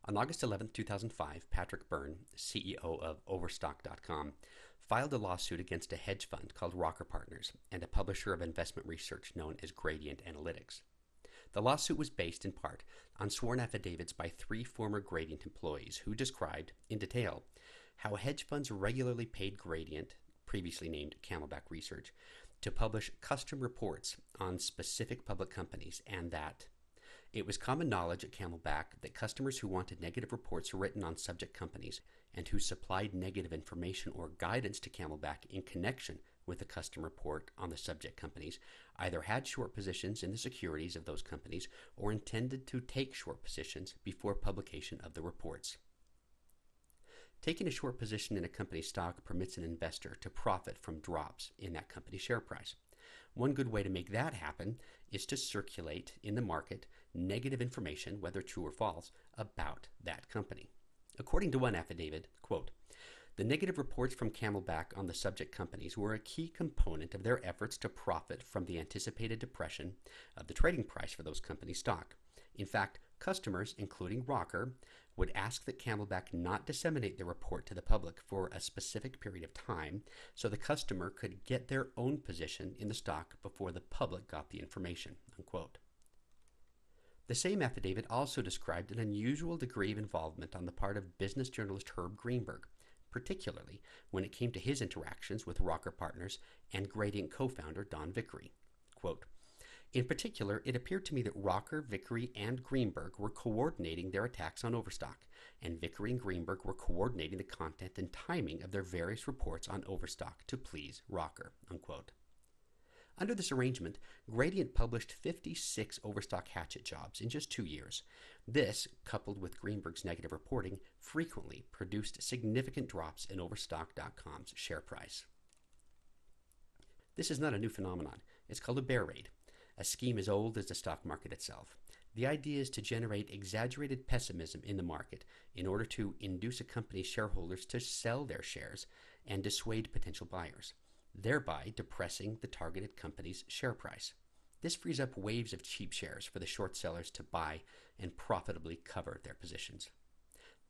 On August 11, 2005, Patrick Byrne, CEO of Overstock.com, filed a lawsuit against a hedge fund called Rocker Partners and a publisher of investment research known as Gradient Analytics. The lawsuit was based in part on sworn affidavits by 3 former Gradient employees who described, in detail, how hedge funds regularly paid Gradient, previously named Camelback Research, to publish custom reports on specific public companies, and that it was common knowledge at Camelback that customers who wanted negative reports written on subject companies and who supplied negative information or guidance to Camelback in connection with the custom report on the subject companies either had short positions in the securities of those companies or intended to take short positions before publication of the reports. Taking a short position in a company's stock permits an investor to profit from drops in that company's share price. One good way to make that happen is to circulate in the market negative information, whether true or false, about that company. According to one affidavit, quote, "The negative reports from Camelback on the subject companies were a key component of their efforts to profit from the anticipated depression of the trading price for those companies' stock. In fact, customers, including Rocker, would ask that Camelback not disseminate the report to the public for a specific period of time so the customer could get their own position in the stock before the public got the information," unquote. The same affidavit also described an unusual degree of involvement on the part of business journalist Herb Greenberg, particularly when it came to his interactions with Rocker Partners and Gradient co-founder Don Vickery. Quote, "In particular, it appeared to me that Rocker, Vickery, and Greenberg were coordinating their attacks on Overstock, and Vickery and Greenberg were coordinating the content and timing of their various reports on Overstock to please Rocker," unquote. Under this arrangement, Gradient published 56 Overstock hatchet jobs in just 2 years. This, coupled with Greenberg's negative reporting, frequently produced significant drops in Overstock.com's share price. This is not a new phenomenon. It's called a bear raid, a scheme as old as the stock market itself. The idea is to generate exaggerated pessimism in the market in order to induce a company's shareholders to sell their shares and dissuade potential buyers, thereby depressing the targeted company's share price. This frees up waves of cheap shares for the short sellers to buy and profitably cover their positions.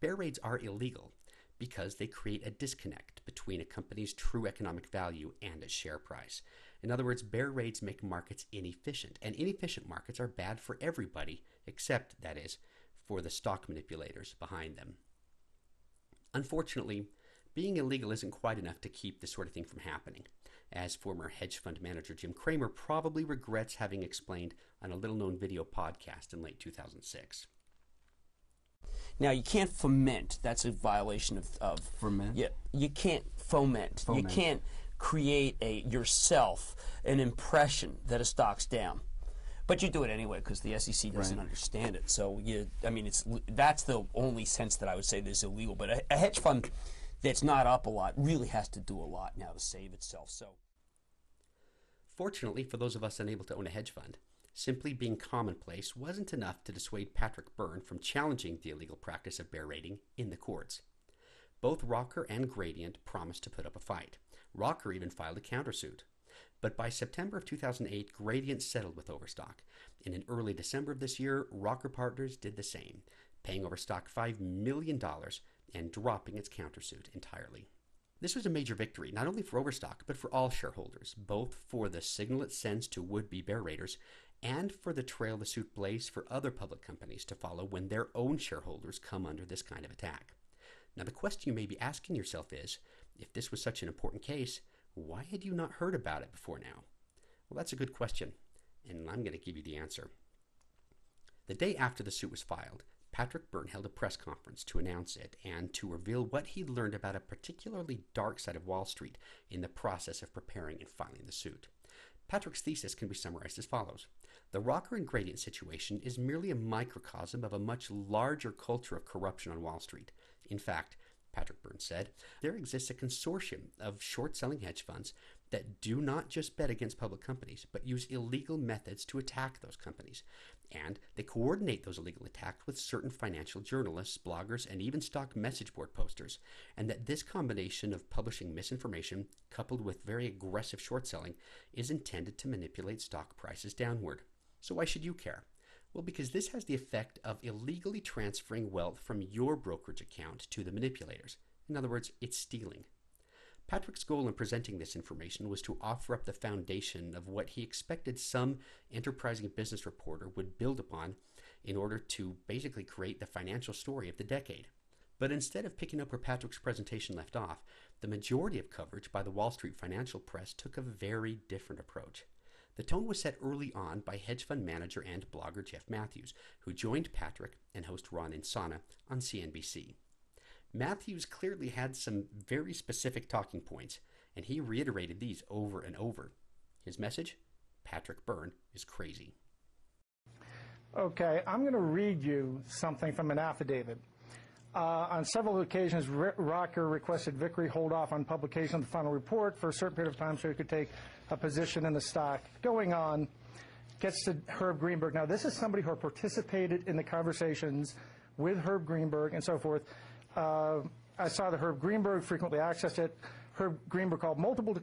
Bear raids are illegal because they create a disconnect between a company's true economic value and its share price. In other words, bear raids make markets inefficient, and inefficient markets are bad for everybody except, that is, for the stock manipulators behind them. Unfortunately, being illegal isn't quite enough to keep this sort of thing from happening, as former hedge fund manager Jim Cramer probably regrets having explained on a little-known video podcast in late 2006. Now, you can't foment. That's a violation of Ferment? Yeah, you can't foment. You can't create yourself an impression that a stock's down. But you do it anyway because the SEC doesn't understand it. So, that's the only sense that I would say this is illegal. But a hedge fund that's not up a lot really has to do a lot now to save itself. So, fortunately for those of us unable to own a hedge fund, simply being commonplace wasn't enough to dissuade Patrick Byrne from challenging the illegal practice of bear raiding in the courts. Both Rocker and Gradient promised to put up a fight. Rocker even filed a countersuit. But by September of 2008, Gradient settled with Overstock, and in early December of this year, Rocker Partners did the same, paying Overstock $5 million and dropping its countersuit entirely. This was a major victory, not only for Overstock, but for all shareholders, both for the signal it sends to would-be bear raiders and for the trail the suit blazed for other public companies to follow when their own shareholders come under this kind of attack. Now, the question you may be asking yourself is, if this was such an important case, why had you not heard about it before now? Well, that's a good question, and I'm going to give you the answer. The day after the suit was filed, Patrick Byrne held a press conference to announce it and to reveal what he'd learned about a particularly dark side of Wall Street in the process of preparing and filing the suit. Patrick's thesis can be summarized as follows. The Rocker and Gradient situation is merely a microcosm of a much larger culture of corruption on Wall Street. In fact, Patrick Byrne said, there exists a consortium of short-selling hedge funds that do not just bet against public companies, but use illegal methods to attack those companies. And they coordinate those illegal attacks with certain financial journalists, bloggers, and even stock message board posters. And that this combination of publishing misinformation, coupled with very aggressive short selling, is intended to manipulate stock prices downward. So why should you care? Well, because this has the effect of illegally transferring wealth from your brokerage account to the manipulators. In other words, it's stealing. Patrick's goal in presenting this information was to offer up the foundation of what he expected some enterprising business reporter would build upon in order to basically create the financial story of the decade. But instead of picking up where Patrick's presentation left off, the majority of coverage by the Wall Street financial press took a very different approach. The tone was set early on by hedge fund manager and blogger Jeff Matthews, who joined Patrick and host Ron Insana on CNBC. Matthews clearly had some very specific talking points, and he reiterated these over and over. His message? Patrick Byrne is crazy. Okay, I'm going to read you something from an affidavit. On several occasions, Rocker requested Vickery hold off on publication of the final report for a certain period of time so he could take a position in the stock. Going on, gets to Herb Greenberg. Now, this is somebody who participated in the conversations with Herb Greenberg and so forth. I saw that Herb Greenberg frequently accessed it. Herb Greenberg called multiple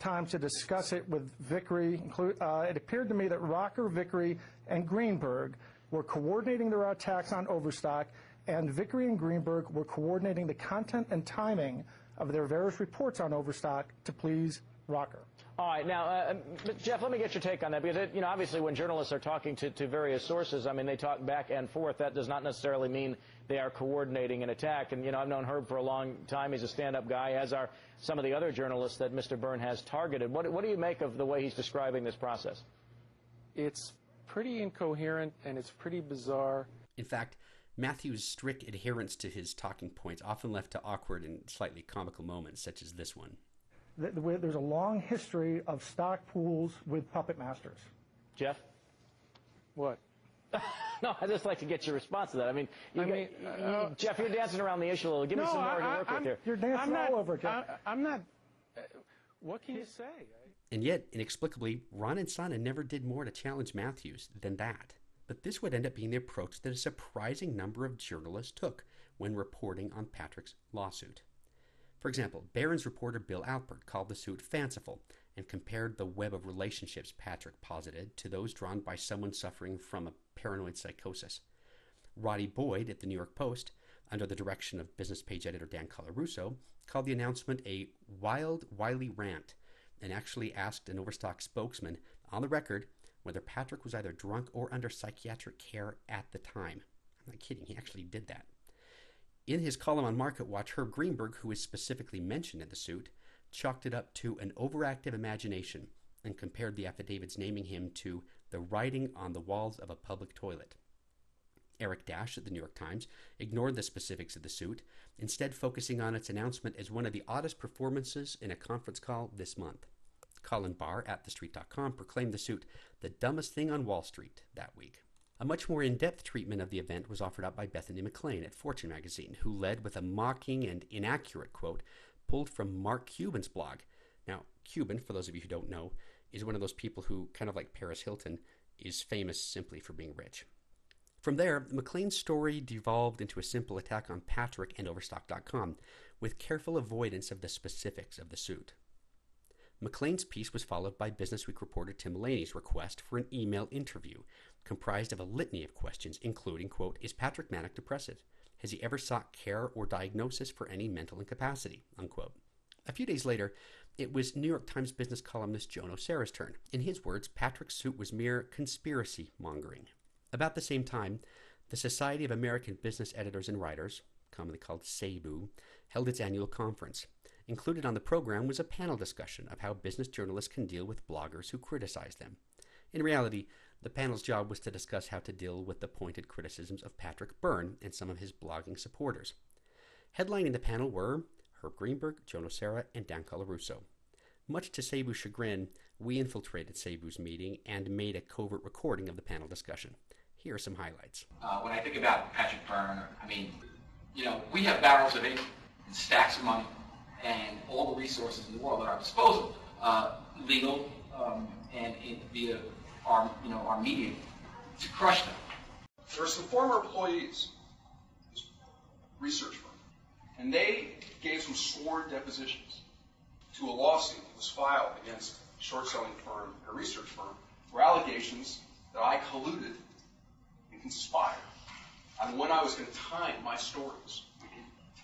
times to discuss it with Vickery. It appeared to me that Rocker, Vickery, and Greenberg were coordinating their attacks on Overstock, and Vickery and Greenberg were coordinating the content and timing of their various reports on Overstock to please Rocker. All right, now, Jeff, let me get your take on that, because, obviously when journalists are talking to various sources, I mean, they talk back and forth. That does not necessarily mean they are coordinating an attack. And, I've known Herb for a long time. He's a stand-up guy, as are some of the other journalists that Mr. Byrne has targeted. What do you make of the way he's describing this process? It's pretty incoherent, and it's pretty bizarre. In fact, Matthews' strict adherence to his talking points often led to awkward and slightly comical moments, such as this one. There's a long history of stock pools with puppet masters. Jeff? What? No, I'd just like to get your response to that. I mean, Jeff, you're dancing around the issue a little. Give me some more to work with here. You're dancing all over, Jeff. I'm not. What can you say? And yet, inexplicably, Ron Insana never did more to challenge Matthews than that. But this would end up being the approach that a surprising number of journalists took when reporting on Patrick's lawsuit. For example, Barron's reporter Bill Alpert called the suit fanciful and compared the web of relationships Patrick posited to those drawn by someone suffering from a paranoid psychosis. Roddy Boyd at the New York Post, under the direction of business page editor Dan Colarusso, called the announcement a wild, wily rant and actually asked an Overstock spokesman on the record whether Patrick was either drunk or under psychiatric care at the time. I'm not kidding, he actually did that. In his column on Market Watch, Herb Greenberg, who is specifically mentioned in the suit, chalked it up to an overactive imagination and compared the affidavits naming him to the writing on the walls of a public toilet. Eric Dash at the New York Times ignored the specifics of the suit, instead focusing on its announcement as one of the oddest performances in a conference call this month. Colin Barr at TheStreet.com proclaimed the suit the dumbest thing on Wall Street that week. A much more in-depth treatment of the event was offered up by Bethany McLean at Fortune magazine, who led with a mocking and inaccurate quote pulled from Mark Cuban's blog. Now, Cuban, for those of you who don't know, is one of those people who, kind of like Paris Hilton, is famous simply for being rich. From there, McLean's story devolved into a simple attack on Patrick and Overstock.com, with careful avoidance of the specifics of the suit. McLean's piece was followed by Businessweek reporter Tim Mulaney's request for an email interview, comprised of a litany of questions, including, quote, is Patrick manic depressive? Has he ever sought care or diagnosis for any mental incapacity? Unquote. A few days later, it was New York Times business columnist Joan O'Sara's turn. In his words, Patrick's suit was mere conspiracy mongering. About the same time, the Society of American Business Editors and Writers, commonly called SABU, held its annual conference. Included on the program was a panel discussion of how business journalists can deal with bloggers who criticize them. In reality, the panel's job was to discuss how to deal with the pointed criticisms of Patrick Byrne and some of his blogging supporters. Headlining the panel were Herb Greenberg, Joan O'Sara, and Dan Colarusso. Much to Sabu's chagrin, we infiltrated Sabu's meeting and made a covert recording of the panel discussion. Here are some highlights. When I think about Patrick Byrne, I mean, we have barrels of ink and stacks of money and all the resources in the world at our disposal, legal and via our media, to crush them. There are some former employees of this research firm, and they gave some sworn depositions to a lawsuit that was filed against a short-selling firm, a research firm, for allegations that I colluded conspire on when I was going to time my stories.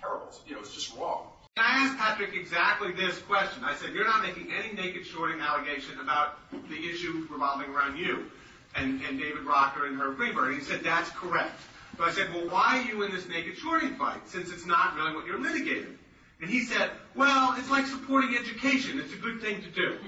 Terrible. It's just wrong. I asked Patrick exactly this question. I said, you're not making any naked shorting allegation about the issue revolving around you and David Rocker and Herb Greenberg. And he said, that's correct. So I said, well, why are you in this naked shorting fight, since it's not really what you're litigating? And he said, well, it's like supporting education. It's a good thing to do.